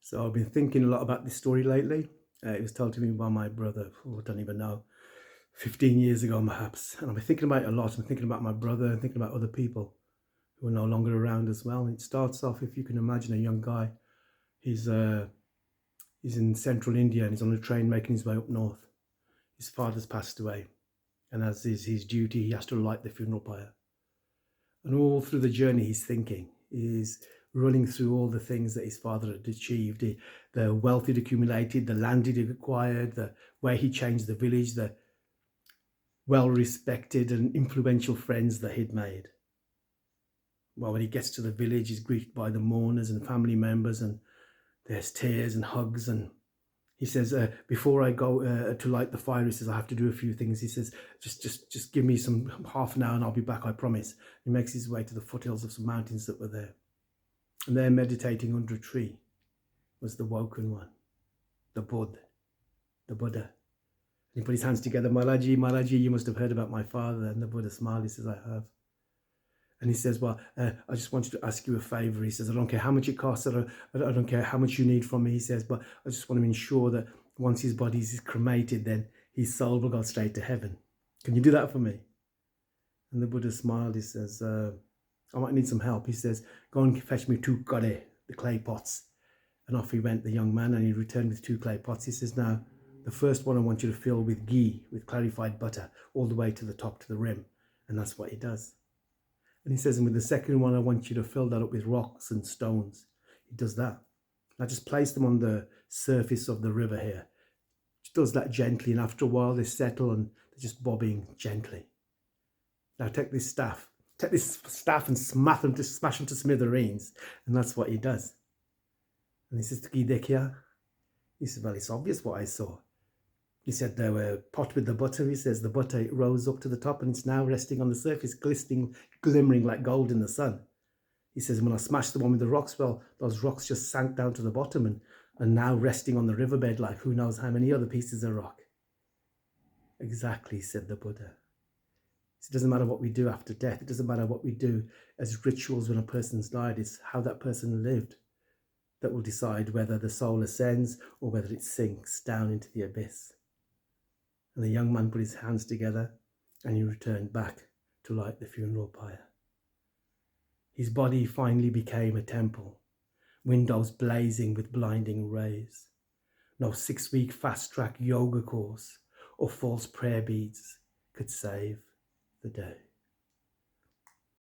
So I've been thinking a lot about this story lately. It was told to me by my brother, I don't even know, 15 years ago perhaps. And I've been thinking about it a lot. I'm thinking about my brother and thinking about other people who are no longer around as well. And it starts off, if you can imagine, a young guy. He's uh, he's in central India and he's on a train making his way up north. His father's passed away. And as is his duty, he has to light the funeral pyre. And all through the journey, he's thinking, he's running through all the things that his father had achieved, the wealth he'd accumulated, the land he'd acquired, the way he changed the village, the well-respected and influential friends that he'd made. Well, when he gets to the village, he's greeted by the mourners and family members, and there's tears and hugs. And he says, before I go to light the fire, he says, I have to do a few things. He says, just give me some half an hour and I'll be back, I promise. He makes his way to the foothills of some mountains that were there. And there, meditating under a tree, was the woken one, the Buddha. And he put his hands together, Malaji, you must have heard about my father. And the Buddha smiled, he says, I have. And he says, well, I just wanted to ask you a favor. He says, I don't care how much it costs, I don't care how much you need from me. He says, but I just want to ensure that once his body is cremated, then his soul will go straight to heaven. Can you do that for me? And the Buddha smiled. He says, I might need some help. He says, go and fetch me 2 kare, the clay pots. And off he went, the young man, and he returned with 2 clay pots. He says, now, the first one I want you to fill with ghee, with clarified butter, all the way to the top, to the rim. And that's what he does. And he says, and with the second one, I want you to fill that up with rocks and stones. He does that. Now just place them on the surface of the river here. Just does that gently, and after a while they settle and they're just bobbing gently. Now take this staff and smash them to smithereens. And that's what he does. And he says, Ki dekhiya? He said, well, it's obvious what I saw. He said, there were pot with the butter. He says, the butter rose up to the top and it's now resting on the surface, glimmering like gold in the sun. He says, when I smashed the one with the rocks, well, those rocks just sank down to the bottom and now resting on the riverbed like who knows how many other pieces of rock. Exactly, said the Buddha. It doesn't matter what we do after death. It doesn't matter what we do as rituals when a person's died. It's how that person lived that will decide whether the soul ascends or whether it sinks down into the abyss. And the young man put his hands together and he returned back to light the funeral pyre. His body finally became a temple, windows blazing with blinding rays. No 6-week fast-track yoga course or false prayer beads could save the day.